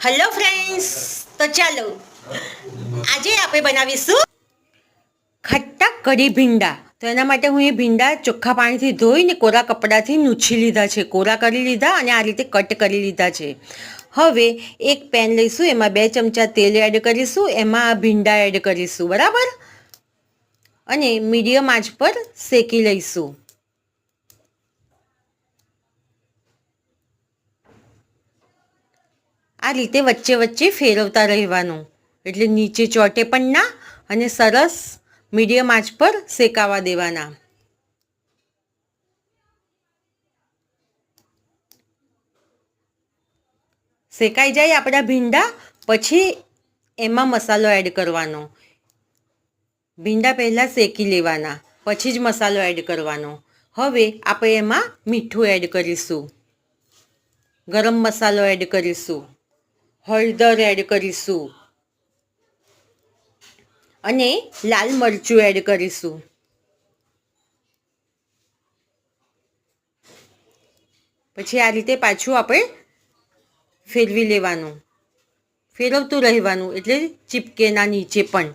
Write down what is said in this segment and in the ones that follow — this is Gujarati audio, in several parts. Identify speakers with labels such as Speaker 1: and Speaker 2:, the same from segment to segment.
Speaker 1: હેલો ફ્રેન્ડ્સ, તો ચાલો આજે આપણે બનાવીશું ખટ્ટા કઢી ભીંડા. તો એના માટે હું એ ભીંડા ચોખ્ખા પાણીથી ધોઈને કોરા કપડાથી નૂછી લીધા છે, કોરા કરી લીધા અને આ રીતે કટ કરી લીધા છે. હવે એક પેન લઈશું, એમાં 2 ચમચા તેલ એડ કરીશું, એમાં આ ભીંડા એડ કરીશું, બરાબર, અને મીડિયમ આંચ પર શેકી લઈશું. આ રીતે વચ્ચે વચ્ચે ફેરવતા રહેવાનું, એટલે નીચે ચોટે પણ ના અને સરસ મીડિયમ આંચ પર શેકાવા દેવાના. શેકાઈ જાય આપણા ભીંડા પછી એમાં મસાલો એડ કરવાનો. ભીંડા પહેલાં શેકી લેવાના, પછી જ મસાલો એડ કરવાનો. હવે આપણે એમાં મીઠું એડ કરીશું, ગરમ મસાલો એડ કરીશું, હળદર એડ કરીશું અને લાલ મરચું એડ કરીશું. પછી આ રીતે પાછું આપણે ફેરવી લેવાનું, ફેરવતું રહેવાનું, એટલે ચીપકે ના નીચે પણ,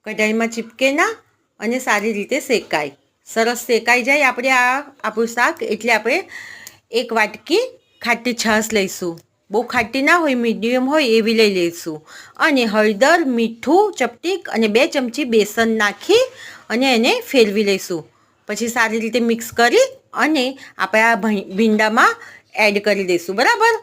Speaker 1: કઢાઈમાં ચીપકે ના અને સારી રીતે શેકાય. સરસ શેકાઈ જાય આપણું શાક, એટલે આપણે 1 વાટકી ખાટી છાશ લઈશું. બહુ ખાટી ના હોય, મીડિયમ હોય એવી લઈ લઈશું. અને હળદર, મીઠું ચપટીક અને 2 ચમચી બેસન નાખી અને એને ફેરવી લઈશું. પછી સારી રીતે મિક્સ કરી અને આપણે આ ભીંડામાં એડ કરી દઈશું, બરાબર.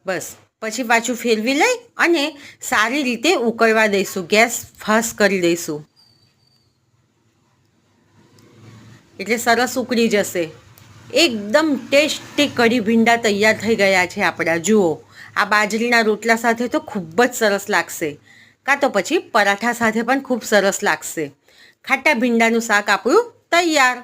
Speaker 1: બસ પછી પાછું ફેરવી લઈ અને સારી રીતે ઉકળવા દઈશું. ગેસ ફાસ્ટ કરી દઈશું, એટલે સરસ ઉકળી જશે. એકદમ ટેસ્ટી કઢી ભીંડા તૈયાર થઈ ગયા છે આપણા. જુઓ, આ બાજરીના રોટલા સાથે તો ખૂબ જ સરસ લાગશે, કાં તો પછી પરાઠા સાથે પણ ખૂબ સરસ લાગશે. ખાટા ભીંડાનું શાક આપણું તૈયાર.